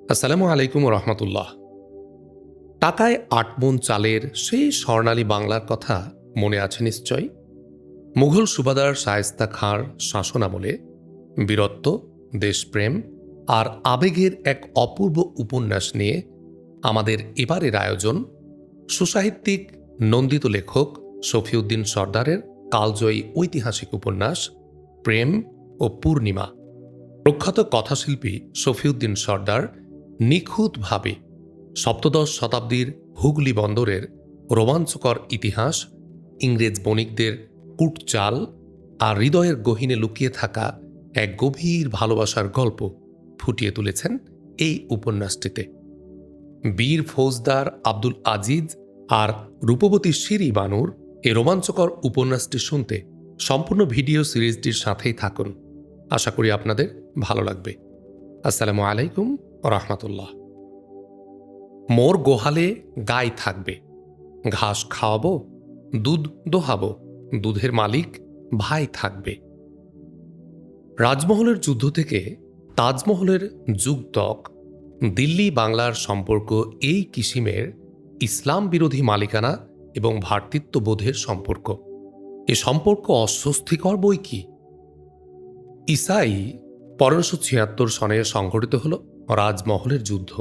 আসসালামু আলাইকুম রহমতুল্লাহ। টাকায় ৮ মণ চালের সেই স্বর্ণালী বাংলার কথা মনে আছে নিশ্চয়। মুঘল সুবাদার শায়েস্তা খাঁর শাসনামলে বীরত্ব, দেশপ্রেম আর আবেগের এক অপূর্ব উপন্যাস নিয়ে আমাদের এবারের আয়োজন সুসাহিত্যিক নন্দিত লেখক শফিউদ্দিন সরদারের কালজয়ী ঐতিহাসিক উপন্যাস প্রেম ও পূর্ণিমা। প্রখ্যাত কথাশিল্পী শফিউদ্দিন সরদার নিখুঁতভাবে সপ্তদশ শতাব্দীর হুগলি বন্দরের রোমাঞ্চকর ইতিহাস, ইংরেজ বণিকদের কূটচাল আর হৃদয়ের গহীনে লুকিয়ে থাকা এক গভীর ভালোবাসার গল্প ফুটিয়ে তুলেছেন এই উপন্যাসটিতে। বীর ফৌজদার আব্দুল আজিজ আর রূপবতী শিরি বানুর এই রোমাঞ্চকর উপন্যাসটি শুনতে সম্পূর্ণ ভিডিও সিরিজটির সাথেই থাকুন। আশা করি আপনাদের ভালো লাগবে। আসসালামু আলাইকুম রহমতুল্লাহ। মোর গোহালে গাই থাকবে, ঘাস খাওয়াবো, দুধ দোহাবো, দুধের মালিক ভাই থাকবে। রাজমহলের যুদ্ধ থেকে তাজমহলের যুগ তক দিল্লি বাংলার সম্পর্ক এই কিসিমের ইসলাম বিরোধী মালিকানা এবং ভ্রাতৃত্ববোধের সম্পর্ক। এ সম্পর্ক অস্বস্তিকর বই কি। ইসাই ১৫৭৬ সনে সংঘটিত হল রাজমহলের যুদ্ধ।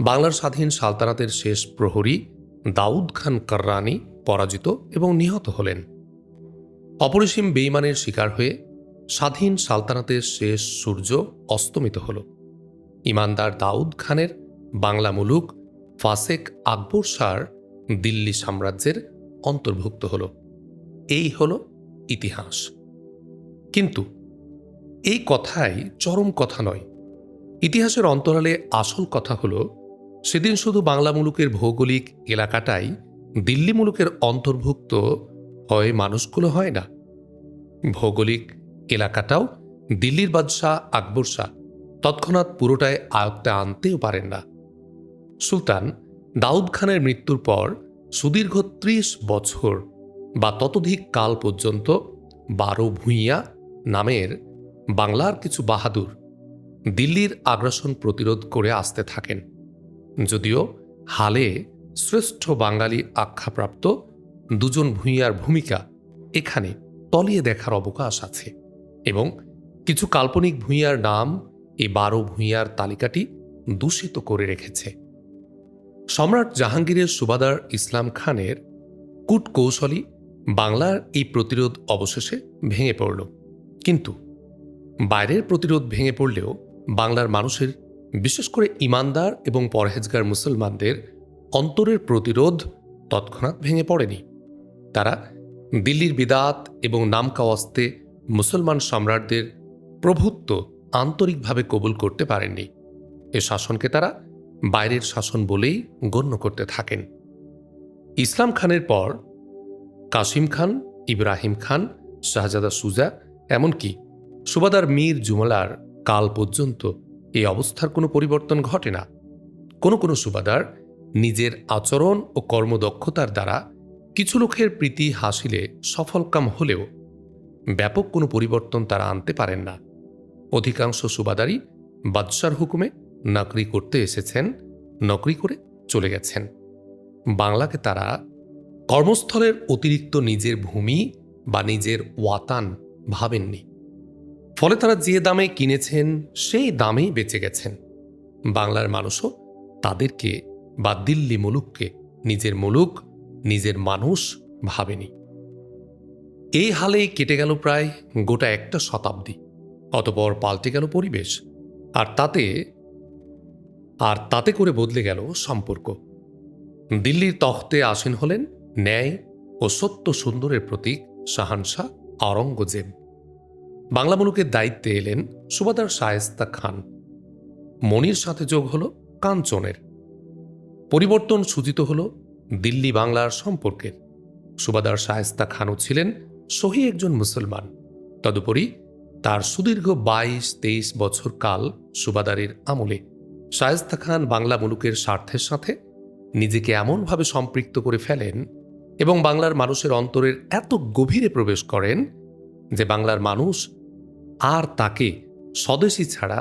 বাংলার স্বাধীন সালতানাতের শেষ প্রহরী দাউদ খান কাররানি পরাজিত এবং নিহত হলেন। অপরিসীম বেঈমানের শিকার হয়ে স্বাধীন সালতানাতের শেষ সূর্য অস্তমিত হল। ইমানদার দাউদ খানের বাংলা মুলুক ফাসেক আকবর শাহর দিল্লি সাম্রাজ্যের অন্তর্ভুক্ত হল। এই হল ইতিহাস। কিন্তু এই কথাই চরম কথা নয়। ইতিহাসের অন্তরালে আসল কথা হল, সেদিন শুধু বাংলা মুলুকের ভৌগোলিক এলাকাটাই দিল্লি মুলুকের অন্তর্ভুক্ত হয় মানুষগুলো হয় না। ভৌগোলিক এলাকাটাও দিল্লির বাদশাহ আকবর শাহ তৎক্ষণাৎ পুরোটায় আয়ত্তে আনতেও পারেন না। সুলতান দাউদ খানের মৃত্যুর পর সুদীর্ঘ ৩০ বছর বা ততোধিক কাল পর্যন্ত ১২ ভূঁইয়া নামের বাংলার কিছু বাহাদুর দিল্লির আগ্রাসন প্রতিরোধ করে আসতে থাকেন। যদিও হালে শ্রেষ্ঠ বাঙালি আখ্যাপ্রাপ্ত দুজন ভূঁইয়ার ভূমিকা এখানে তলিয়ে দেখার অবকাশ আছে এবং কিছু কাল্পনিক ভূঁইয়ার নাম এই ১২ ভূঁইয়ার তালিকাটি দূষিত করে রেখেছে। সম্রাট জাহাঙ্গীরের সুবাদার ইসলাম খানের কূটকৌশলী বাংলার এই প্রতিরোধ অবশেষে ভেঙে পড়ল। কিন্তু বাইরের প্রতিরোধ ভেঙে পড়লেও বাংলার মানুষের, বিশেষ করে ইমানদার এবং পরহেজগার মুসলমানদের অন্তরের প্রতিরোধ তৎক্ষণাৎ ভেঙে পড়েনি। তারা দিল্লির বিদাত এবং নামকাওয়াস্তে মুসলমান সম্রাটদের প্রভুত্ব আন্তরিকভাবে কবুল করতে পারেননি। এ শাসনকে তারা বাইরের শাসন বলেই গণ্য করতে থাকেন। ইসলাম খানের পর কাসিম খান, ইব্রাহিম খান, শাহজাদা সুজা, এমনকি সুবাদার মীর জুমলার কাল পর্যন্ত এই অবস্থার কোনো পরিবর্তন ঘটে না। কোনো কোনো সুবাদার নিজের আচরণ ও কর্মদক্ষতার দ্বারা কিছু লোকের প্রীতি হাসিলে সফলকাম হলেও ব্যাপক কোনো পরিবর্তন তারা আনতে পারেন না। অধিকাংশ সুবাদারই বাদশার হুকুমে নকরি করতে এসেছেন, নকরি করে চলে গেছেন। বাংলাকে তারা কর্মস্থলের অতিরিক্ত নিজের ভূমি বা নিজের ওয়াতান ভাবেননি। ফলে তারা যে দামে কিনেছেন সেই দামেই বেঁচে গেছেন। বাংলার মানুষও তাদেরকে বা দিল্লি মুলুককে নিজের মুলুক, নিজের মানুষ ভাবেনি। এই হালেই কেটে গেল প্রায় গোটা একটা শতাব্দী। অতপর পাল্টে গেল পরিবেশ, আর তাতে করে বদলে গেল সম্পর্ক। দিল্লির তখতে আসীন হলেন ন্যায় ও সত্য সুন্দরের প্রতীক শাহানশাহ আওরঙ্গজেব। বাংলা মুলুকের দায়িত্বে এলেন সুবাদার শায়েস্তা খান। মনির সাথে যোগ হল কাঞ্চনের। পরিবর্তন সূচিত হল দিল্লি বাংলার সম্পর্কের। সুবাদার শায়েস্তা খানও ছিলেন সহি একজন মুসলমান। তদুপরি তার সুদীর্ঘ ২২-২৩ বছর কাল সুবাদারের আমলে শায়েস্তা খান বাংলা মুলুকের স্বার্থের সাথে নিজেকে এমনভাবে সম্পৃক্ত করে ফেলেন এবং বাংলার মানুষের অন্তরের এত গভীরে প্রবেশ করেন যে বাংলার মানুষ আর তাকে স্বদেশী ছাড়া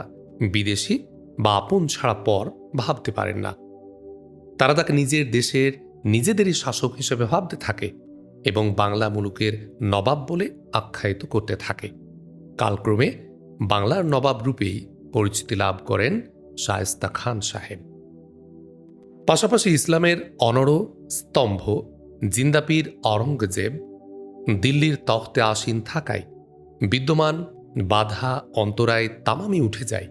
বিদেশি বা আপন ছাড়া পর ভাবতে পারেন না। তারা তাকে নিজের দেশের নিজেদেরই শাসক হিসেবে ভাবতে থাকে এবং বাংলা মুলুকের নবাব বলে আখ্যায়িত করতে থাকে। কালক্রমে বাংলার নবাব রূপেই পরিচিতি লাভ করেন শায়েস্তা খান সাহেব। পাশাপাশি ইসলামের অনড় স্তম্ভ জিন্দাপীর আওরঙ্গজেব দিল্লির তখতে আসীন থাকায় বিদ্যমান বাধা অন্তরায় তামামই উঠে যায়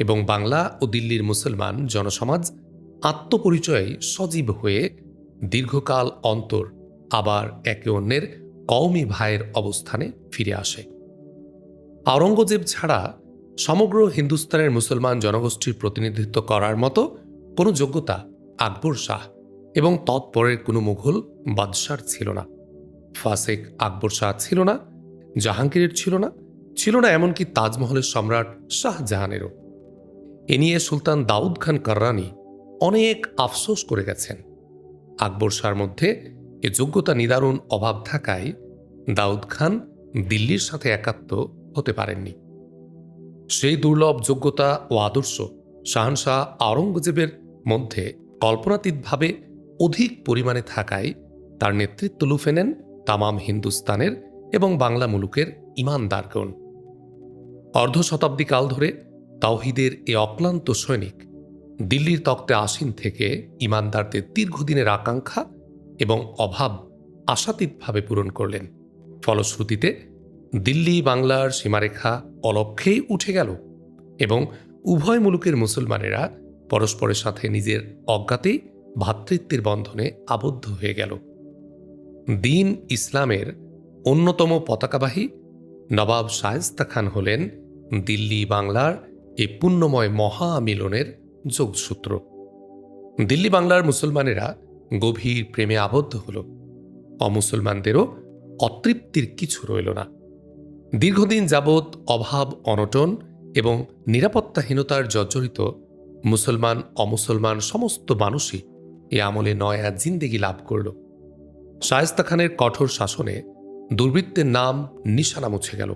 এবং বাংলা ও দিল্লির মুসলমান জনসমাজ আত্মপরিচয়ে সজীব হয়ে দীর্ঘকাল অন্তর আবার একে অন্যের কওমি ভাইয়ের অবস্থানে ফিরে আসে। আওরঙ্গজেব ছাড়া সমগ্র হিন্দুস্তানের মুসলমান জনগোষ্ঠীর প্রতিনিধিত্ব করার মতো কোনো যোগ্যতা আকবর শাহ এবং তৎপরের কোনো মুঘল বাদশার ছিল না। ফাসেক আকবর শাহ ছিল না, জাহাঙ্গীরের ছিল না এমনকি তাজমহলের সম্রাট শাহজাহানেরও। এ নিয়ে সুলতান দাউদ খান কাররানি অনেক আফসোস করে গেছেন। আকবর শাহর মধ্যে এ যোগ্যতা নিদারুণ অভাব থাকায় দাউদ খান দিল্লির সাথে একাত্ম হতে পারেননি। সেই দুর্লভ যোগ্যতা ও আদর্শ শাহনশাহ আওরঙ্গজেবের মধ্যে কল্পনাতীতভাবে অধিক পরিমাণে থাকায় তার নেতৃত্ব লুফে নেন তামাম হিন্দুস্তানের এবং বাংলা মুলুকের ঈমানদারগণ। অর্ধ শতাব্দী কাল ধরে তাওহিদের এ অক্লান্ত সৈনিক দিল্লির তখতে আসীন থেকে ঈমানদারদের দীর্ঘদিনের আকাঙ্ক্ষা এবং অভাব আশাতীতভাবে পূরণ করলেন। ফলশ্রুতিতে দিল্লি বাংলার সীমারেখা অলক্ষ্যেই উঠে গেল এবং উভয় মুলুকের মুসলমানেরা পরস্পরের সাথে নিজের অজ্ঞাতেই ভ্রাতৃত্বের বন্ধনে আবদ্ধ হয়ে গেল। দিন ইসলামের অন্যতম পতাকাবাহী নবাব শায়েস্তা খান হলেন দিল্লি বাংলার এই পুণ্যময় মহামিলনের যোগসূত্র। দিল্লি বাংলার মুসলমানেরা গভীর প্রেমে আবদ্ধ হল, অমুসলমানদেরও অতৃপ্তির কিছু রইল না। দীর্ঘদিন যাবৎ অভাব অনটন এবং নিরাপত্তাহীনতার জর্জরিত মুসলমান অমুসলমান সমস্ত মানুষই এ আমলে নয়া জিন্দেগি লাভ করল। শায়েস্তা খানের কঠোর শাসনে দুর্বৃত্তের নাম নিশানা মুছে গেল।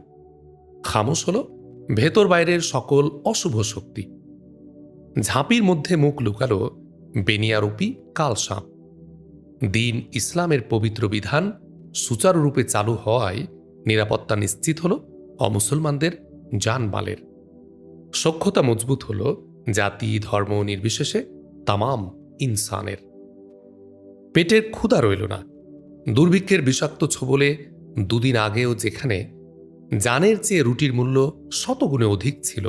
খামোশ হল ভেতর বাইরের সকল অশুভ শক্তি। ঝাঁপির মধ্যে মুখ লুকালো বেনিয়ারূপী কালসাপ। দিন ইসলামের পবিত্র বিধান সুচারুরূপে চালু হওয়ায় নিরাপত্তা নিশ্চিত হল অমুসলমানদের জানমালের। সখ্যতা মজবুত হল জাতি ধর্ম নির্বিশেষে তামাম ইনসানের। পেটের ক্ষুধা রইল না। দুর্ভিক্ষের বিষাক্ত ছোবলে দুদিন আগেও যেখানে জানের চেয়ে রুটির মূল্য শতগুণে অধিক ছিল,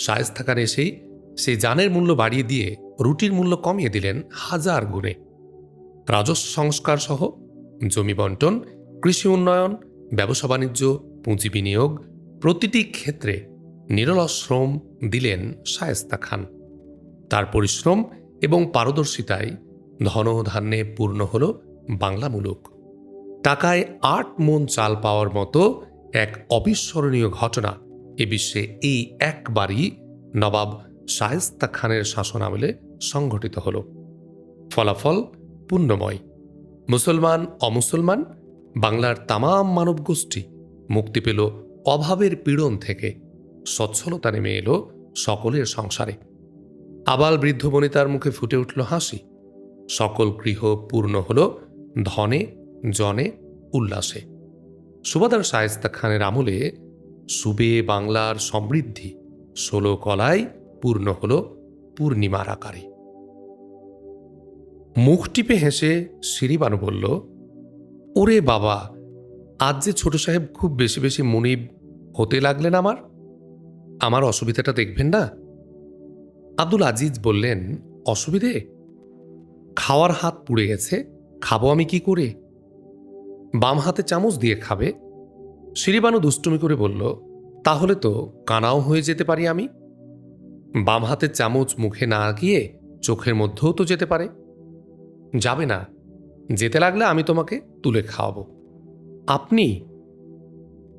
শায়েস্তা খান এসেই সেই জানের মূল্য বাড়িয়ে দিয়ে রুটির মূল্য কমিয়ে দিলেন 1000 গুণে। রাজস্ব সংস্কার সহ জমি বন্টন, কৃষি উন্নয়ন, ব্যবসা বাণিজ্য, পুঁজি বিনিয়োগ প্রতিটি ক্ষেত্রে নিরলস শ্রম দিলেন শায়েস্তা খান। তার পরিশ্রম এবং পারদর্শিতায় ধনধান্যে পূর্ণ হল বাংলা মুলুক। টাকায় 8 মণ চাল পাওয়ার মতো এক অবিস্মরণীয় ঘটনা এ বিশ্বে এই একবারই নবাব শায়েস্তা খানের শাসনামলে সংঘটিত হল। ফলাফল পুণ্যময়। মুসলমান অমুসলমান বাংলার তামাম মানবগোষ্ঠী মুক্তি পেল অভাবের পীড়ন থেকে। সচ্ছলতা নেমে এলো সকলের সংসারে। আবাল বৃদ্ধ বনিতার মুখে ফুটে উঠল হাসি। সকল গৃহ পূর্ণ হল ধনে জনে উল্লাসে। সুবাদার শায়েস্তা খানের আমলে সুবে বাংলার সমৃদ্ধি 16 কলায় পূর্ণ হল পূর্ণিমার আকারে। মুখ টিপে হেসে শিরিবানু বলল, ওরে বাবা, আজ যে ছোট সাহেব খুব বেশি বেশি মুনিব হতে লাগলেন। আমার অসুবিধাটা দেখবেন না? আব্দুল আজিজ বললেন, অসুবিধে? খাওয়ার হাত পুড়ে গেছে, খাবো আমি কি করে? বাম হাতে চামচ দিয়ে খাবে? শিরিবানু দুষ্টুমি করে বলল, তাহলে তো কানাও হয়ে যেতে পারি আমি। বাম হাতের চামচ মুখে না গিয়ে চোখের মধ্যেও তো যেতে পারে। যাবে না? যেতে লাগলে আমি তোমাকে তুলে খাওয়াবো। আপনি?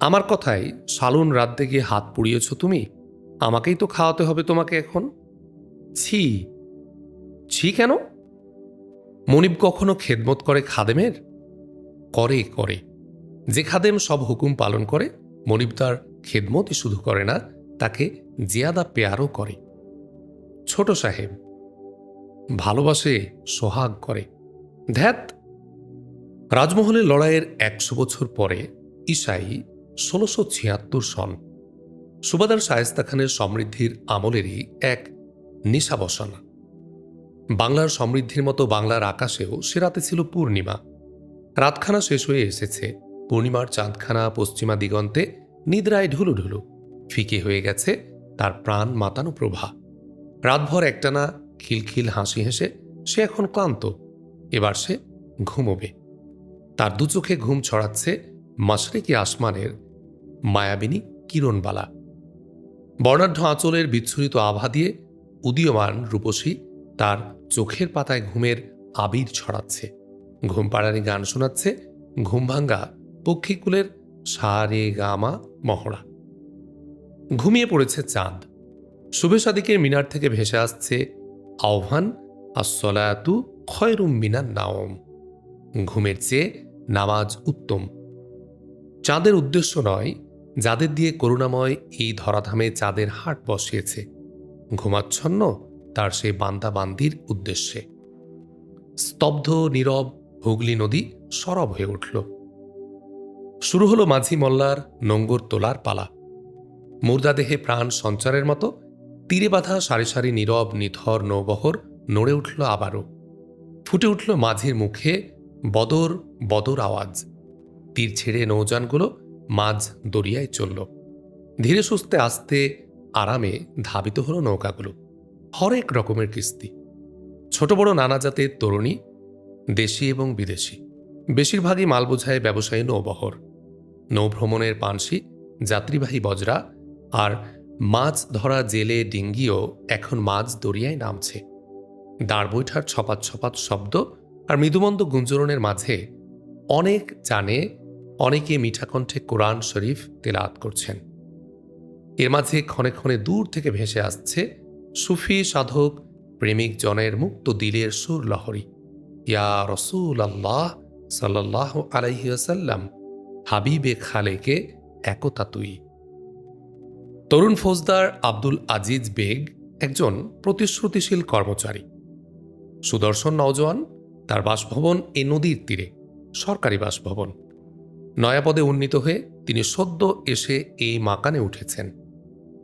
আমার কথায় সালুন রাঁধতে গিয়ে হাত পুড়িয়েছ তুমি, আমাকেই তো খাওয়াতে হবে তোমাকে এখন। ছি ছি কেন? মনিব কখনো খেদমত করে খাদেমের? করে করে। যে খাদেম সব হুকুম পালন করে, মনিব তার খেদমতই শুধু করে না, তাকে জিয়াদা পেয়ারও করে। ছোট সাহেব ভালোবাসে, সোহাগ করে। ধ্যাত। রাজমহলের লড়াইয়ের 100 বছর পরে ঈসাই 1676 সন সুবাদার শায়েস্তা খানের সমৃদ্ধির আমলেরই এক নিশাবসানা। বাংলার সমৃদ্ধির মতো বাংলার আকাশেও সে রাতে ছিল পূর্ণিমা। রাতখানা শেষ হয়ে এসেছে, পূর্ণিমার চাঁদখানা পশ্চিমা দিগন্তে নিদ্রায় ঢুলু ঢুলু ফিকে হয়ে গেছে তার প্রাণ মাতানো প্রভা। রাতভর একটানা খিলখিল হাসি হেসে সে এখন ক্লান্ত, এবার সে ঘুমোবে। তার দু চোখে ঘুম ছড়াচ্ছে মাশরিকি আসমানের মায়াবিনী কিরণবালা। বর্ণাঢ্য আঁচলের বিচ্ছুরিত আভা দিয়ে উদীয়মান রূপসী তার চোখের পাতায় ঘুমের আবির ছড়াচ্ছে। ঘুম পাড়ানি গান শোনাচ্ছে ঘুমভাঙ্গা পক্ষীকুলের সারে গামা মহড়া। ঘুমিয়ে পড়েছে চাঁদ। শুভে সাদিকের মিনার থেকে ভেসে আসছে আহ্বান, আসসালাতু খয়রুম মিনান নাওম। ঘুমের চেয়ে নামাজ উত্তম। চাঁদের উদ্দেশ্য নয় যাদের দিয়ে করুণাময় এই ধরাধামে চাঁদের হাট বসিয়েছে, ঘুমাচ্ছন্ন তার সেই বান্দা বান্দির উদ্দেশ্যে। স্তব্ধ নীরব হুগলি নদী সরব হয়ে উঠল। শুরু হলো মাঝি মোল্লার নোঙ্গর তোলার পালা। মুর্দাদেহে প্রাণ সঞ্চারের মতো তীরে বাঁধা সারি সারি নীরব নিথর নৌবহর নড়ে উঠল আবারও। ফুটে উঠল মাঝির মুখে বদর বদর আওয়াজ। তীর ছেড়ে নৌযানগুলো মাঝ দরিয়ায় চলল। ধীরে সুস্থে আস্তে আরামে ধাবিত হল নৌকাগুলো। হরেক রকমের কিস্তি, ছোট বড় নানা জাতের তরুণী, দেশি এবং বিদেশি, বেশিরভাগই মাল বোঝায় ব্যবসায়ী নৌবহর। নৌভ্রমণের পানসি, যাত্রীবাহী বজরা আর মাছ ধরা জেলে ডিঙ্গিও এখন মাঝ দরিয়ায় নামছে। দাঁড় বৈঠার ছপাত ছপাত শব্দ আর মৃদুমন্দ গুঞ্জরণের মাঝে অনেক জানে অনেকে মিঠাকণ্ঠে কোরআন শরীফ তেলাওয়াত করছেন। এর মাঝে ক্ষণে ক্ষণে দূর থেকে ভেসে আসছে সুফি সাধক প্রেমিক জনের মুক্ত দিলের সুর লহরী। ইয়া রসুল আল্লাহ সাল্লাল্লাহু আলাইহি ওয়াসাল্লাম, হাবিবে খালেকে একতা তুই। তরুণ ফৌজদার আব্দুল আজিজ বেগ একজন প্রতিশ্রুতিশীল কর্মচারী, সুদর্শন নওজোয়ান। তার বাসভবন এই নদীর তীরে, সরকারি বাসভবন। নয়াপদে উন্নীত হয়ে তিনি সদ্য এসে এই মাকানে উঠেছেন।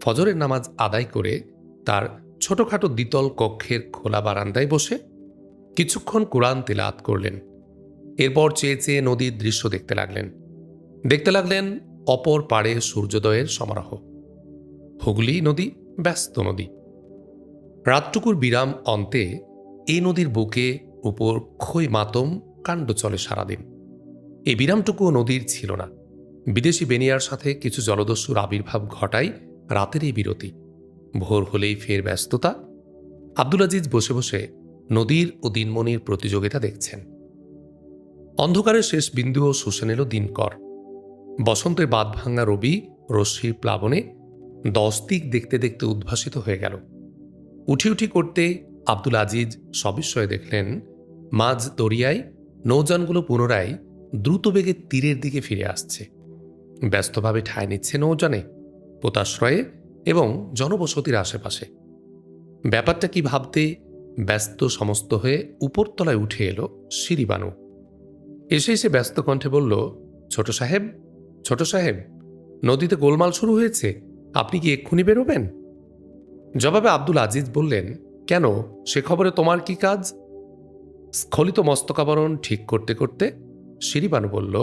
ফজরের নামাজ আদায় করে তার ছোটখাটো দ্বিতল কক্ষের খোলা বারান্দায় বসে কিছুক্ষণ কোরআন তিলাওয়াত করলেন। এরপর চেয়ে চেয়ে নদীর দৃশ্য দেখতে লাগলেন অপর পাড়ে সূর্যোদয়ের সমারোহ। হুগলি নদী ব্যস্ত নদী। রাতটুকুর বিরাম অন্তে এই নদীর বুকে উপর খই মাতম কাণ্ড চলে সারাদিন। এই বিরামটুকুও নদীর ছিল না। বিদেশি বেনিয়ার সাথে কিছু জলদস্যুর আবির্ভাব ঘটায় রাতের এই বিরতি। ভোর হলেই ফের ব্যস্ততা। আব্দুল আজিজ বসে বসে নদীর ও দিনমণির প্রতিযোগিতা দেখছেন। অন্ধকারের শেষ বিন্দুও শুষে নিল দিনকর। বসন্তের বাঁধ ভাঙা রবি রশ্মির প্লাবনে 10 দিক দেখতে দেখতে উদ্ভাসিত হয়ে গেল। উঠি উঠি করতে আব্দুল আজিজ সবিস্ময়ে দেখলেন মাঝ দরিয়ায় নৌযানগুলো পুনরায় দ্রুত বেগে তীরের দিকে ফিরে আসছে। ব্যস্তভাবে ঠাঁই নিচ্ছে নৌযানে, পোতাশ্রয়ে এবং জনবসতির আশেপাশে। ব্যাপারটা কি ভাবতে ব্যস্ত সমস্ত হয়ে উপরতলায় উঠে এলো সিঁড়িবানু। এসে এসে ব্যস্ত কণ্ঠে বলল, ছোট সাহেব, নদীতে গোলমাল শুরু হয়েছে, আপনি কি এক্ষুনি বেরোবেন? জবাবে আব্দুল আজিজ বললেন, কেন, সে খবরে তোমার কি কাজ? স্খলিত মস্তকাবরণ ঠিক করতে করতে সিঁড়িবানু বলল,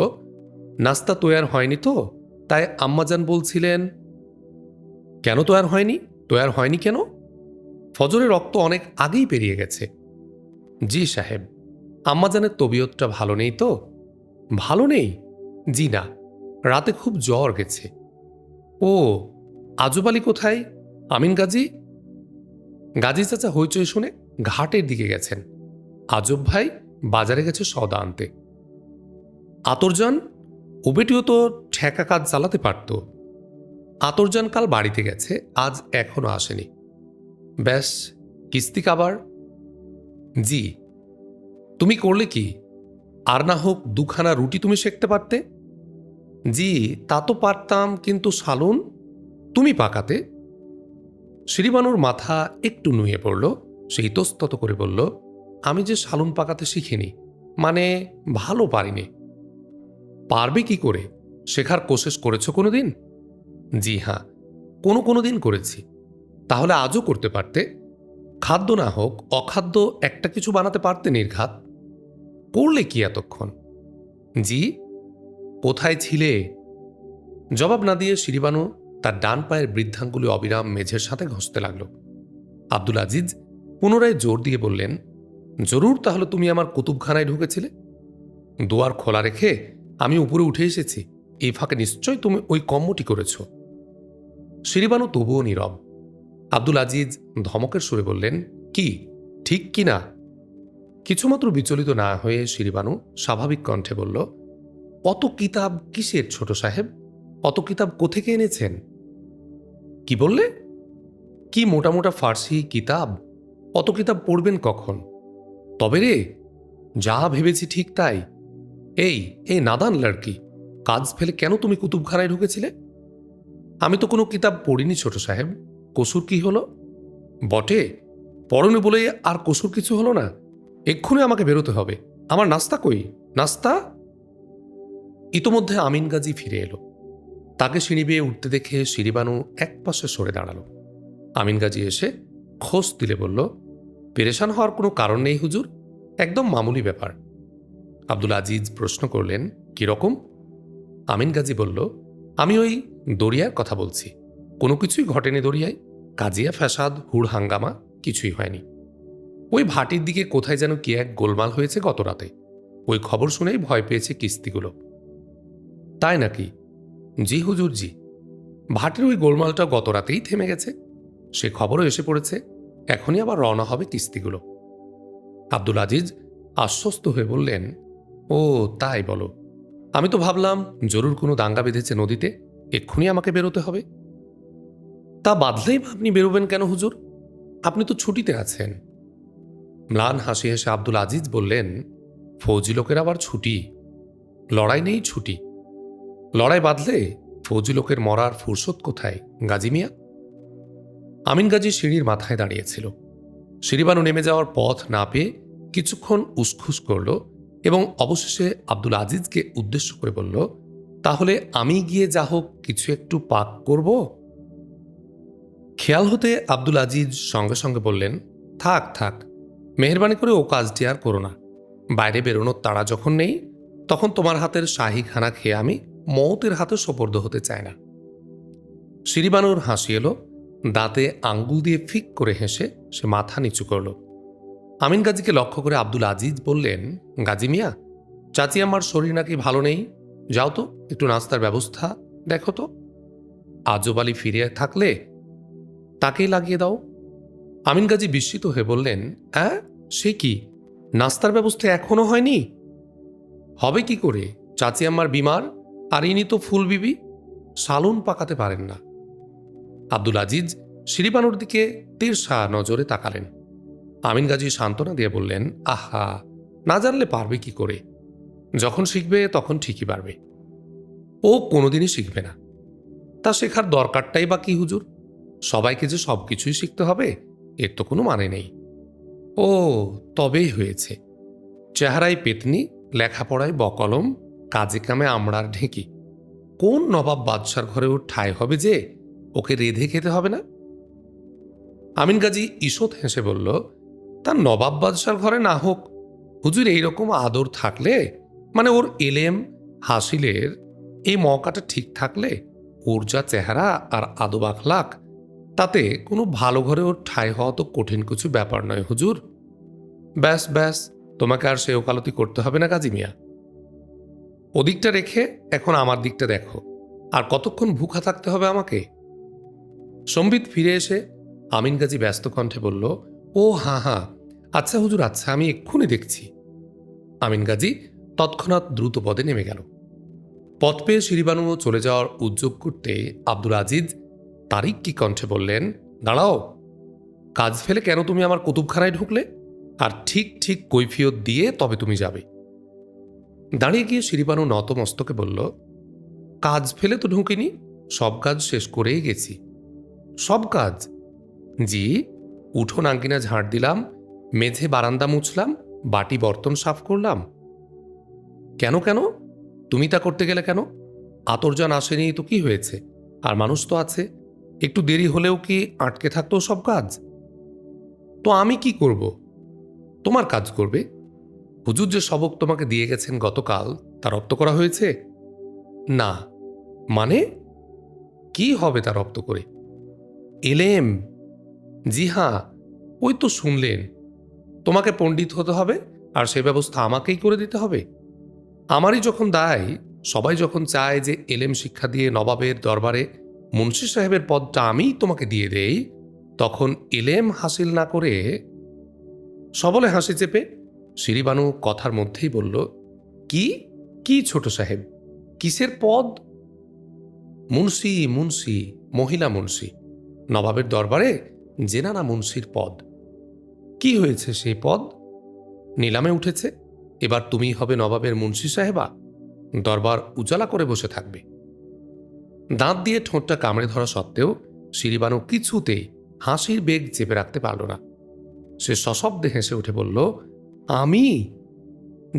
নাস্তা তৈয়ার হয়নি তো, তাই আম্মাজান বলছিলেন। কেন তৈয়ার হয়নি কেন? ফজরের রক্ত অনেক আগেই পেরিয়ে গেছে। জি সাহেব, আম্মাজানের তবিয়তটা ভালো নেই তো? ভালো নেই? জি না, রাতে খুব জ্বর গেছে। ও, আজব আলী কোথায়? আমিন গাজী? গাজী চাচা হইচই শুনে ঘাটের দিকে গেছেন। আজব ভাই বাজারে গেছে সওদা আনতে। আতরজান, ও বেটিও তো ঠেকা কাজ চালাতে পারত। আতরজান কাল বাড়িতে গেছে, আজ এখনো আসেনি। ব্যাস, কিস্তি কাবার? জি। তুমি করলে কি? আর না হোক 2খানা রুটি তুমি সেঁকতে পারতে। জি, তা তো পারতাম, কিন্তু শালুন তুমি পাকাতে। শিরিবানুর মাথা একটু নুয়ে পড়ল। সে ইতস্তত করে বলল, আমি যে সালুন পাকাতে শিখিনি, মানে ভালো পারিনি। পারবে কি করে? শেখার কোশেশ করেছ কোনোদিন? জি হ্যাঁ, কোনো দিন করেছি। তাহলে আজও করতে পারতে। খাদ্য না হোক, অখাদ্য একটা কিছু বানাতে পারতে নির্ঘাত। করলে কি এতক্ষণ? জি। কোথায় ছিলে? জবাব না দিয়ে শিরিবানু তার ডান পায়ের বৃদ্ধাঙ্গুলি অবিরাম মেঝের সাথে ঘষতে লাগল। আব্দুল আজিজ পুনরায় জোর দিয়ে বললেন, জরুর, তাহলে তুমি আমার কুতুবখানায় ঢুকেছিলে। দুয়ার খোলা রেখে আমি উপরে উঠে এসেছি। এই ফাঁকে নিশ্চয় তুমি ওই কম্মটি করেছ। শিরিবানু তবুও নীরব। আব্দুল আজিজ ধমকের সুরে বললেন, কি ঠিক কি না? কিছুমাত্র বিচলিত না হয়ে শিরিবানু স্বাভাবিক কণ্ঠে বলল, অত কিতাব কিসের ছোট সাহেব? অত কিতাব কোথেকে এনেছেন? কি বললে? কি মোটা মোটা ফার্সি কিতাব? অত কিতাব পড়বেন কখন? তবে রে, যা ভেবেছি ঠিক তাই। এই এই নাদান লড়কি, কাজ ফেলে কেন তুমি কুতুবখানায় ঢুকেছিলে? আমি তো কোনো কিতাব পড়িনি ছোট সাহেব। কসুর কি হলো? বটে, পড়নি বলে আর কসুর কিছু হলো না। এক্ষুনি আমাকে বেরোতে হবে। আমার নাস্তা কই? নাস্তা? ইতোমধ্যে আমিন গাজী ফিরে এলো। তাকে সিঁড়ি বেয়ে উঠতে দেখে শিরিবানু একপাশে সরে দাঁড়ালো। আমিন গাজী এসে খোঁজ দিলে বলল, পেরেশান হওয়ার কোনো কারণ নেই হুজুর, একদম মামুলি ব্যাপার। আব্দুল আজিজ প্রশ্ন করলেন, কিরকম? আমিন গাজী বলল, আমি ওই দরিয়ার কথা বলছি। কোনো কিছুই ঘটেনি দরিয়ায়। কাজিয়া ফ্যাসাদ হুড় হাঙ্গামা কিছুই হয়নি। ওই ভাটির দিকে কোথায় যেন কি এক গোলমাল হয়েছে গত রাতে। ওই খবর শুনেই ভয় পেয়েছে কিস্তিগুলো। তাই নাকি? জি হুজুর, জি। ভাটির ওই গোলমালটা গত রাতেই থেমে গেছে। সে খবরও এসে পড়েছে। এখনই আবার রওনা হবে কিস্তিগুলো। আব্দুল আজিজ আশ্বস্ত হয়ে বললেন, ও তাই বলো। আমি তো ভাবলাম জরুর কোনো দাঙ্গা বেঁধেছে নদীতে, এক্ষুনি আমাকে বেরোতে হবে। তা বাদলেই আপনি বেরোবেন কেন হুজুর? আপনি তো ছুটিতে আছেন। ম্লান হাসি হেসে আব্দুল আজিজ বললেন, ফৌজি লোকের আবার ছুটি? লড়াই নেই, ছুটি। লড়াই বাঁধলে ফৌজি লোকের মরার ফুরসত কোথায় গাজী মিয়া? আমিন গাজী সিঁড়ির মাথায় দাঁড়িয়েছিল। শিরিবানু নেমে যাওয়ার পথ না পেয়ে কিছুক্ষণ উসখুস করল এবং অবশেষে আব্দুল আজিজকে উদ্দেশ্য করে বলল, তাহলে আমি গিয়ে যা হোক কিছু একটু পাক করব। খেয়াল হতে আব্দুল আজিজ সঙ্গে সঙ্গে বললেন, থাক থাক, মেহরবানি করে ও কাজটি আর করো না। বাইরে বেরোনোর তাড়া যখন নেই, তখন তোমার হাতের শাহী খানা খেয়ে আমি মৌতের হাতে সোপর্দ হতে চাই না। শিরিবানুর হাসি এলো। দাঁতে আঙ্গুল দিয়ে ফিক করে হেসে সে মাথা নিচু করল। আমিন গাজীকে লক্ষ্য করে আব্দুল আজিজ বললেন, গাজী মিয়া, চাচি আমার শরীর নাকি ভালো নেই। যাও তো, একটু নাস্তার ব্যবস্থা দেখো তো। আজব আলী ফিরে থাকলে তাকেই লাগিয়ে দাও। আমিন গাজী বিস্মিত হয়ে বললেন, হ্যাঁ, সে কি, নাস্তার ব্যবস্থা এখনো হয়নি? হবে কি করে? চাচি আমার বিমার, আর ইনি তো ফুল বিবি, সালুন পাকাতে পারেন না। আব্দুল আজিজ শিরিবানুর দিকে তিরসা নজরে তাকালেন। আমিন গাজী সান্ত্বনা দিয়ে বললেন, আহা, না জানলে পারবে কি করে? যখন শিখবে তখন ঠিকই পারবে। ও কোনোদিনই শিখবে না। তা শেখার দরকারটাই বা কি হুজুর? সবাইকে যে সব কিছুই শিখতে হবে এর তো কোনো মানে নেই। ও, তবেই হয়েছে। চেহারায় পেতনি, লেখাপড়ায় বকলম, কাজে কামে আমড়ার ঢেঁকি। কোন নবাব বাদশার ঘরে ওর ঠাঁই হবে যে ওকে রেঁধে খেতে হবে না? আমিন গাজী ঈষৎ হেসে বলল, তা নবাব বাদশার ঘরে না হোক, হুজুর এইরকম আদর থাকলে, মানে ওর এলেম হাসিলের এই মওকাটা ঠিক থাকলে, ওর যা চেহারা আর আদব আখলাক, তাতে কোনো ভালো ঘরে ওর ঠাঁই হওয়া তো কঠিন কিছু ব্যাপার নয় হুজুর। ব্যাস ব্যাস, তোমাকে আর সে ওকালতি করতে হবে না গাজী মিয়া। ওদিকটা রেখে এখন আমার দিকটা দেখো। আর কতক্ষণ ভুখা থাকতে হবে আমাকে? সম্বিত ফিরে এসে আমিন গাজী ব্যস্ত কণ্ঠে বলল, ও হ্যাঁ হ্যাঁ, আচ্ছা হুজুর, আচ্ছা, আমি এক্ষুনি দেখছি। আমিন গাজী তৎক্ষণাৎ দ্রুত পদে নেমে গেল। পথ পেয়ে শিরিবানু চলে যাওয়ার উদ্যোগ করতে আব্দুল আজিজ তারিক কি কণ্ঠে বললেন, দাঁড়াও, কাজ ফেলে কেন তুমি আমার কুতুবখানায় ঢুকলে? আর ঠিক ঠিক কৈফিয়ত দিয়ে তবে তুমি যাবে। দাঁড়িয়ে গিয়ে শিরিবানু নত মস্তকে বলল, কাজ ফেলে তো ঢুকিনি, সব কাজ শেষ করেই গেছি। সব কাজ? জি, উঠোন আঙ্গিনা ঝাড় দিলাম, মেঝে বারান্দা মুছলাম, বাটি বর্তন সাফ করলাম। কেন কেন? তুমি তা করতে গেলে কেন? আতরজান আসেনি তো কি হয়েছে? আর মানুষ তো আছে, একটু দেরি হলেও কি আটকে থাকতো সব কাজ? তো আমি কি করব? তোমার কাজ করবে। হুজুর যে সবক তোমাকে দিয়ে গেছেন গতকাল, তা রপ্ত করা হয়েছে? না। মানে? কি হবে তা রপ্ত করে? এলেম। জি হ্যাঁ, ওই তো শুনলেন। তোমাকে পণ্ডিত হতে হবে, আর সে ব্যবস্থা আমাকেই করে দিতে হবে। আমারই যখন দায়, সবাই যখন চায় যে এলেম শিক্ষা দিয়ে নবাবের দরবারে মুন্সি সাহেবের পদটা আমিই তোমাকে দিয়ে দেই, তখন এলেম হাসিল না করে সবলে হাসি চেপে শিরিবানু কথার মধ্যেই বলল, কি কি ছোট সাহেব, কিসের পদ? মুন্সি, মুন্সি, মহিলা মুন্সি, নবাবের দরবারে জেনানা মুন্সির পদ। কি হয়েছে সেই পদ? নিলামে উঠেছে। এবার তুমি হবে নবাবের মুন্সি সাহেবা, দরবার উজালা করে বসে থাকবে। দাঁত দিয়ে ঠোঁটটা কামড়ে ধরা সত্ত্বেও শিরিবানু কিছুতেই হাসির বেগ চেপে রাখতে পারল না। সে সশব্দে হেসে উঠে বলল, আমি?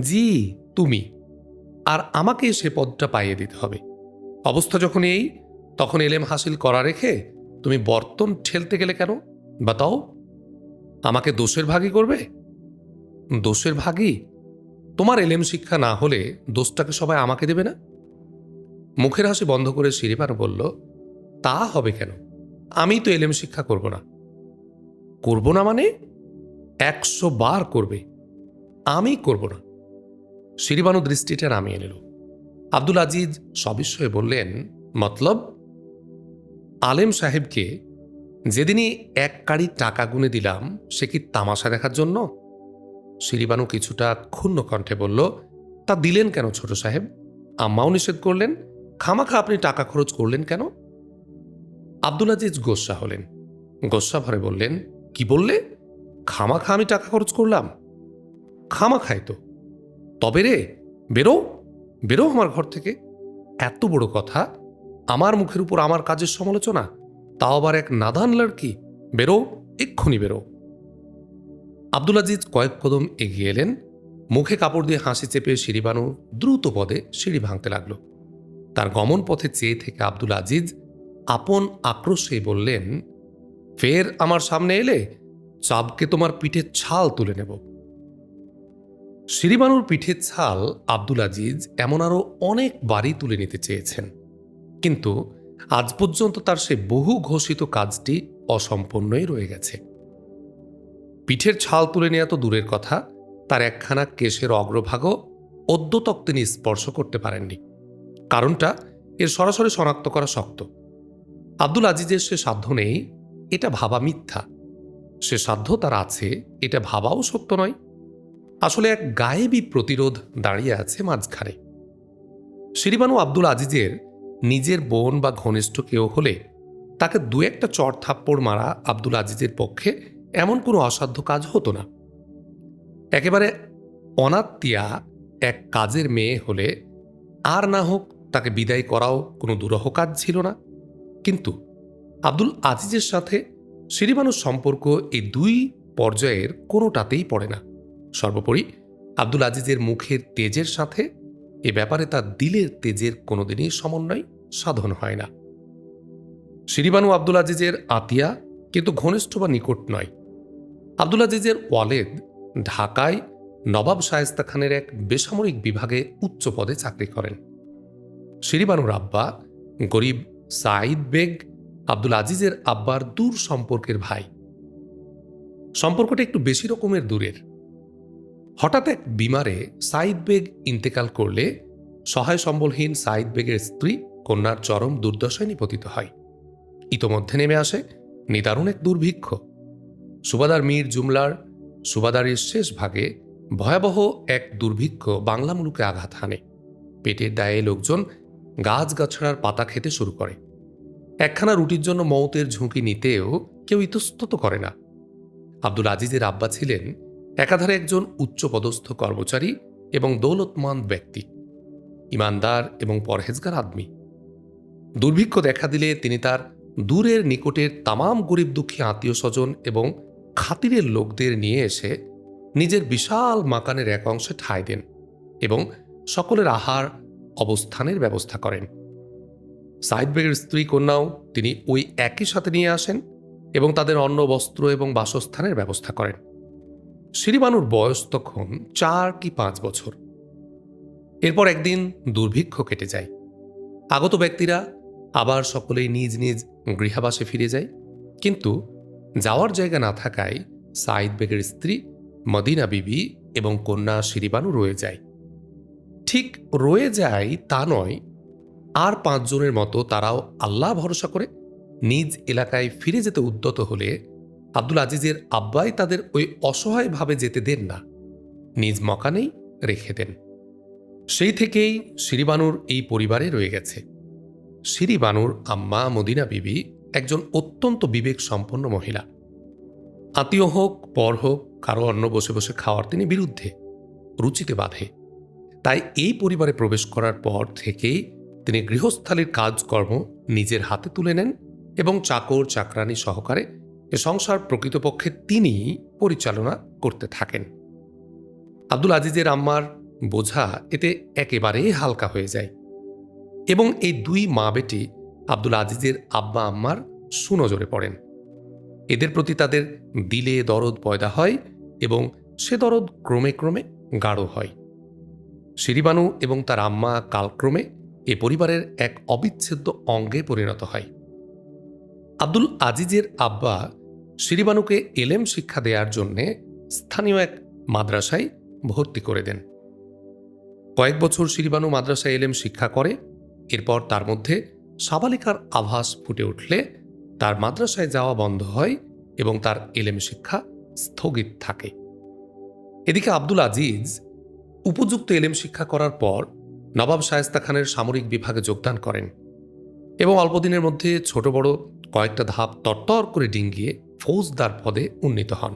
জি, তুমি। আর আমাকে সে পদটা পাইয়ে দিতে হবে। অবস্থা যখন এই, তখন এলেম হাসিল করা রেখে তুমি বর্তন ঠেলতে গেলে কেন? বাতাও, আমাকে দোষের ভাগী করবে? দোষের ভাগী? তোমার এলেম শিক্ষা না হলে দোষটাকে সবাই আমাকে দেবে না? মুখের হাসি বন্ধ করে শিরিবানু বলল, তা হবে কেন? আমি তো এলেম শিক্ষা করব না। করব না মানে? 100 বার করবে। আমি করব না। শিরিবানু দৃষ্টিটা নামিয়ে নিল। আব্দুল আজিজ সবিস্ময়ে বললেন, মতলব? আলেম সাহেবকে যেদিনই 1 কাড়ি টাকা গুনে দিলাম, সে কি তামাশা দেখার জন্য? শিরিবানু কিছুটা ক্ষুণ্ণ কণ্ঠে বলল, তা দিলেন কেন ছোট সাহেব? আম্মাও নিষেধ করলেন, খামাখা আপনি টাকা খরচ করলেন কেন? আব্দুল আজিজ গোস্সা হলেন। গোস্সা ভরে বললেন, কি বললে? খামাখা আমি টাকা খরচ করলাম? খামাখাই তো। তবে রে, বেরো, বেরো আমার ঘর থেকে। এত বড় কথা, আমার মুখের উপর আমার কাজের সমালোচনা, তাও আবার এক নাদান লড়কি। বেরো, এক্ষুনি বেরো। আব্দুল আজিজ কয়েক কদম এগিয়ে এলেন। মুখে কাপড় দিয়ে হাসি চেপে শিরিবানু দ্রুত পদে সিঁড়ি ভাঙতে লাগল। তার গমন পথে চেয়ে থেকে আব্দুল আজিজ আপন আক্রোশে বললেন, ফের আমার সামনে এলে চাবকে তোমার পিঠের ছাল তুলে নেব। শিরিবানুর পিঠের ছাল আব্দুল আজিজ এমন আরো অনেক বাড়ি তুলে নিতে চেয়েছেন, কিন্তু আজ পর্যন্ত তার সে বহু ঘোষিত কাজটি অসম্পূর্ণই রয়ে গেছে। পিঠের ছাল তুলে নেওয়া তো দূরের কথা, তার একখানা কেশের অগ্রভাগও অদ্যতক তিনি স্পর্শ করতে পারেননি। কারণটা এর সরাসরি শনাক্ত করা শক্ত। আব্দুল আজিজের সে সাধ্য নেই, এটা ভাবা মিথ্যা। সে সাধ্য তার আছে, এটা ভাবাও সত্য নয়। আসলে এক গায়েবী প্রতিরোধ দাঁড়িয়ে আছে মাঝখানে। শিরিবানু আব্দুল আজিজের নিজের বোন বা ঘনিষ্ঠ কেউ হলে তাকে 2-1টা চড় থাপ্পড় মারা আব্দুল আজিজের পক্ষে এমন কোনো অসাধ্য কাজ হতো না। একেবারে অনাত্মীয়া এক কাজের মেয়ে হলে আর না হোক তাকে বিদায় করাও কোনো দুরূহ কাজ ছিল না। কিন্তু আব্দুল আজিজের সাথে শিরিবানুর সম্পর্ক এই 2 পর্যায়ের কোনোটাতেই পড়ে না। সর্বোপরি আব্দুল আজিজের মুখের তেজের সাথে এ ব্যাপারে তার দিলের তেজের কোনোদিনই সমন্বয় সাধন হয় না। শিরিবানু আব্দুল আজিজের আতিয়া, কিন্তু ঘনিষ্ঠ বা নিকট নয়। আব্দুল আজিজের ওয়ালেদ ঢাকায় নবাব শায়েস্তা খানের এক বেসামরিক বিভাগে উচ্চ পদে চাকরি করেন। শিরিবানুর আব্বা গরিব সাঈদ বেগ আব্দুল আজিজের আব্বার দূর সম্পর্কের ভাই। সম্পর্কটা একটু বেশি রকমের দূরের। হঠাৎ এক বিমারে সাঈদ বেগ ইন্তেকাল করলে সহায় সম্বলহীন সাঈদ বেগের স্ত্রী কন্যার চরম দুর্দশায় নিপতিত হয়। ইতোমধ্যে নেমে আসে নিদারুণ এক দুর্ভিক্ষ। সুবাদার মীর জুমলার সুবাদারির শেষ ভাগে ভয়াবহ এক দুর্ভিক্ষ বাংলা মুলুকে আঘাত হানে। পেটের দায়ে লোকজন গাছগাছড়ার পাতা খেতে শুরু করে। একখানা রুটির জন্য মৌতের ঝুঁকি নিতেও কেউ ইতস্তত করে না। আব্দুল আজিজের আব্বা ছিলেন একাধারে একজন উচ্চপদস্থ কর্মচারী এবং দৌলতমন্দ ব্যক্তি, ইমানদার এবং পরহেজগার আদমি। দুর্ভিক্ষ দেখা দিলে তিনি তার দূরের নিকটের তামাম গরিব দুঃখী আত্মীয় স্বজন এবং খাতিরের লোকদের নিয়ে এসে নিজের বিশাল মাকানের এক অংশে ঠাঁই দেন এবং সকলের আহার অবস্থানের ব্যবস্থা করেন। সাইদ বেগের স্ত্রী কন্যাও তিনি ওই একই সাথে নিয়ে আসেন এবং তাদের অন্ন বস্ত্র এবং বাসস্থানের ব্যবস্থা করেন। শিরিবানুর বয়স তখন 4 কি 5 বছর। এরপর একদিন দুর্ভিক্ষ কেটে যায়। আগত ব্যক্তিরা আবার সকলেই নিজ নিজ গৃহাবাসে ফিরে যায়, কিন্তু যাওয়ার জায়গা না থাকায় সাইদ বেগের স্ত্রী মদিনা বিবি এবং কন্যা শিরিবানু রয়ে যায়। ঠিক রয়ে যায় তা নয়, আর 5 জনের মতো তারাও আল্লাহ ভরসা করে নিজ এলাকায় ফিরে যেতে উদ্যত হলে আব্দুল আজিজের আব্বাই তাদের ওই অসহায়ভাবে যেতে দেন না, নিজ মকানেই রেখে দেন। সেই থেকেই শিরিবানুর এই পরিবারে রয়ে গেছে। শিরিবানুর আম্মা মদিনা বিবি একজন অত্যন্ত বিবেক সম্পন্ন মহিলা। আত্মীয় হোক পর হোক কারো অন্ন বসে বসে খাওয়ার তিনি বিরুদ্ধে, রুচিতে বাঁধে। তাই এই পরিবারে প্রবেশ করার পর থেকেই তিনি গৃহস্থালির কাজকর্ম নিজের হাতে তুলে নেন এবং চাকর চাকরানি সহকারে এ সংসার প্রকৃতপক্ষে তিনি পরিচালনা করতে থাকেন। আব্দুল আজিজের আম্মার বোঝা এতে একেবারেই হালকা হয়ে যায় এবং এই 2 মা বেটি আব্দুল আজিজের আব্বা আম্মার সুনজরে পড়েন। এদের প্রতি তাদের দিলে দরদ পয়দা হয় এবং সে দরদ ক্রমে ক্রমে গাঢ় হয়। শিরিবানু এবং তার আম্মা কালক্রমে এ পরিবারের এক অবিচ্ছেদ্য অঙ্গে পরিণত হয়। আব্দুল আজিজের আব্বা শিরিবানুকে এলেম শিক্ষা দেওয়ার জন্য স্থানীয় এক মাদ্রাসায় ভর্তি করে দেন। কয়েক বছর শিরিবানু মাদ্রাসায় এলেম শিক্ষা করে। এরপর তার মধ্যে সাবালিকার আভাস ফুটে উঠলে তার মাদ্রাসায় যাওয়া বন্ধ হয় এবং তার এলেম শিক্ষা স্থগিত থাকে। এদিকে আব্দুল আজিজ উপযুক্ত এলেম শিক্ষা করার পর নবাব শায়েস্তা খানের সামরিক বিভাগে যোগদান করেন এবং অল্পদিনের মধ্যে ছোট বড় কয়েকটা ধাপ তরতর করে ডিঙ্গিয়ে ফৌজদার পদে উন্নীত হন।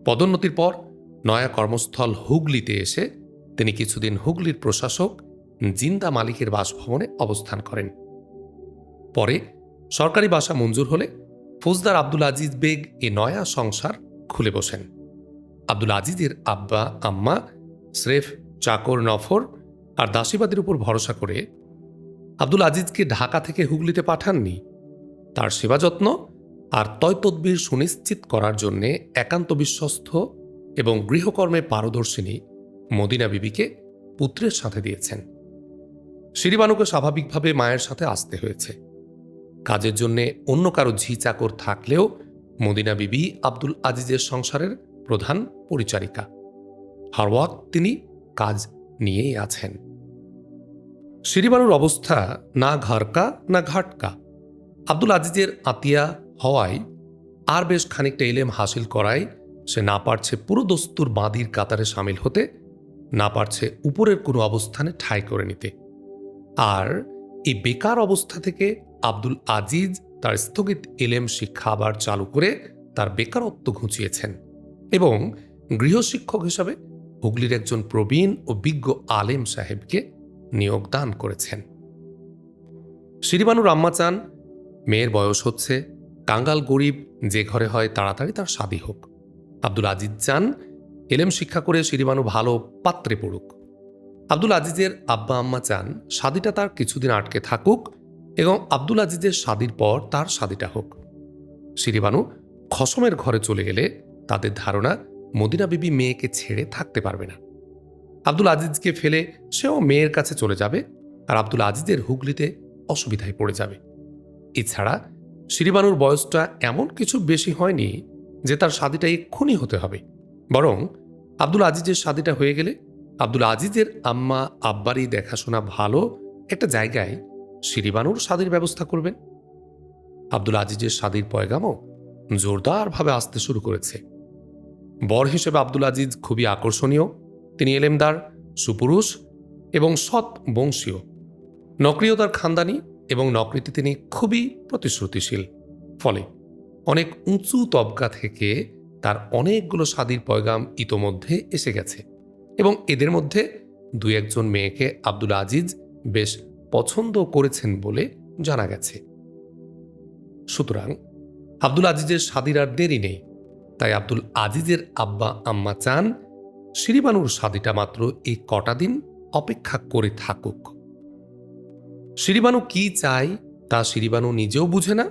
পদোন্নতির পর নয়া কর্মস্থল হুগলিতে এসে তিনি কিছুদিন হুগলির প্রশাসক জিন্দা মালিকের বাসভবনে অবস্থান করেন। পরে সরকারি বাসা মঞ্জুর হলে ফৌজদার আব্দুল আজিজ বেগ এ নয়া সংসার খুলে বসেন। আব্দুল আজিজের আব্বা আম্মা স্রেফ চাকর নফর আর দাসীবাদীর উপর ভরসা করে আব্দুল আজিজকে ঢাকা থেকে হুগলিতে পাঠাননি। তার সেবা যত্ন আর তয়তদবির সুনিশ্চিত করার জন্যে একান্ত বিশ্বস্ত এবং গৃহকর্মে পারদর্শিনী মদিনা বিবিকে পুত্রের সাথে দিয়েছেন। শিরিবানুকে স্বাভাবিকভাবে মায়ের সাথে আসতে হয়েছে। কাজের জন্যে অন্য কারো ঝি চাকর থাকলেও মদিনা বিবি আব্দুল আজিজের সংসারের প্রধান পরিচারিকা। হর ওয়াক্ত তিনি কাজ নিয়েই আছেন। শিরিবানুর অবস্থা না ঘরকা না ঘাটকা। আব্দুল আজিজের আতিয়া হওয়ায় আর বেশ খানিকটা এলেম হাসিল করায় সে না পারছে পুরো দস্তুর বাঁদির কাতারে সামিল হতে, না পারছে উপরের কোনো অবস্থানে ঠাঁই করে নিতে। আর এই বেকার অবস্থা থেকে আব্দুল আজিজ তার স্থগিত এলেম শিক্ষা আবার চালু করে তার বেকারত্ব ঘুচিয়েছেন এবং গৃহশিক্ষক হিসাবে হুগলির একজন প্রবীণ ও বিজ্ঞ আলেম সাহেবকে নিয়োগ দান করেছেন। শিরিবানুর আম্মা চান মেয়ের বয়স হচ্ছে, কাঙ্গাল গরিব যে ঘরে হয় তাড়াতাড়ি তার শাদী হোক। আব্দুল আজিজ চান এলেম শিক্ষা করে শিরিবানু ভালো পাত্রে পড়ুক। আব্দুল আজিজের আব্বা আম্মা চান শাদীটা তার কিছুদিন আটকে থাকুক এবং আব্দুল আজিজের শাদীর পর তার শাদীটা হোক। শিরিবানু খসমের ঘরে চলে গেলে তাদের ধারণা মদিনা বিবি মেয়েকে ছেড়ে থাকতে পারবে না। আব্দুল আজিজকে ফেলে সেও মেয়ের কাছে চলে যাবে আর আব্দুল আজিজের হুগলিতে অসুবিধায় পড়ে যাবে। এছাড়া শিরিবানুর বয়সটা এমন কিছু বেশি হয়নি যে তার শাদীটা এক্ষুনি হতে হবে, বরং আব্দুল আজিজের শাদীটা হয়ে গেলে আব্দুল আজিজের আম্মা আব্বারই দেখাশোনা ভালো একটা জায়গায় শিরিবানুর শাদীর ব্যবস্থা করবেন। আব্দুল আজিজের শাদীর পয়গামও জোরদারভাবে আসতে শুরু করেছে। বর হিসেবে আব্দুল আজিজ খুবই আকর্ষণীয়। তিনি এলেমদার, সুপুরুষ এবং সৎ বংশীয়। নকরিও তার খানদানি এবং নকরিতে তিনি খুবই প্রতিশ্রুতিশীল। ফলে অনেক উঁচু তবকা থেকে তার অনেকগুলো শাদীর পয়গাম ইতোমধ্যে এসে গেছে এবং এদের মধ্যে 2-1 মেয়েকে আব্দুল আজিজ বেশ পছন্দ করেছেন বলে জানা গেছে। সুতরাং আব্দুল আজিজের শাদির আর দেরি নেই। তাই আব্দুল আজিজের আব্বা আম্মা চান শিরিবানুর শাদিটা মাত্র এই কটা দিন অপেক্ষা করে থাকুক। শিরিবানু কি চায় তা শিরিবানু নিজেও বুঝে না,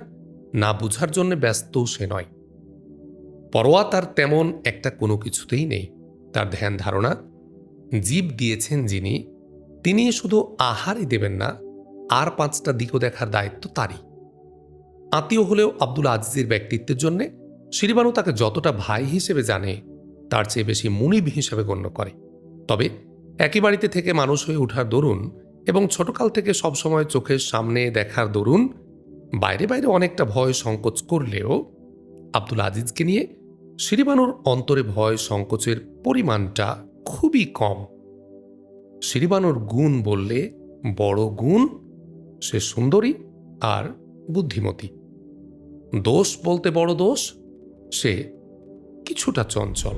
না বুঝার জন্য ব্যস্তও সে নয়। পরোয়া তার তেমন একটা কোনো কিছুতেই নেই। তার ধ্যান ধারণা জীব দিয়েছেন যিনি, তিনি শুধু আহারই দেবেন না, আর 5টা দিকও দেখার দায়িত্ব তারই। আত্মীয় হলেও আব্দুল আজিজের ব্যক্তিত্বের জন্যে শিরিবানু তাকে যতটা ভাই হিসেবে জানে তার চেয়ে বেশি মুনিব হিসেবে গণ্য করে। তবে একই বাড়িতে থেকে মানুষ হয়ে ওঠার দরুন এবং ছোটকাল থেকে সবসময় চোখের সামনে দেখার দরুন বাইরে বাইরে অনেকটা ভয় সংকোচ করলেও আব্দুল আজিজকে নিয়ে শিরিবানুর অন্তরে ভয় সংকোচের পরিমাণটা খুবই কম। শিরিবানুর গুণ বললে বড় গুণ, সে সুন্দরী আর বুদ্ধিমতী। দোষ বলতে বড় দোষ, সে কিছুটা চঞ্চল।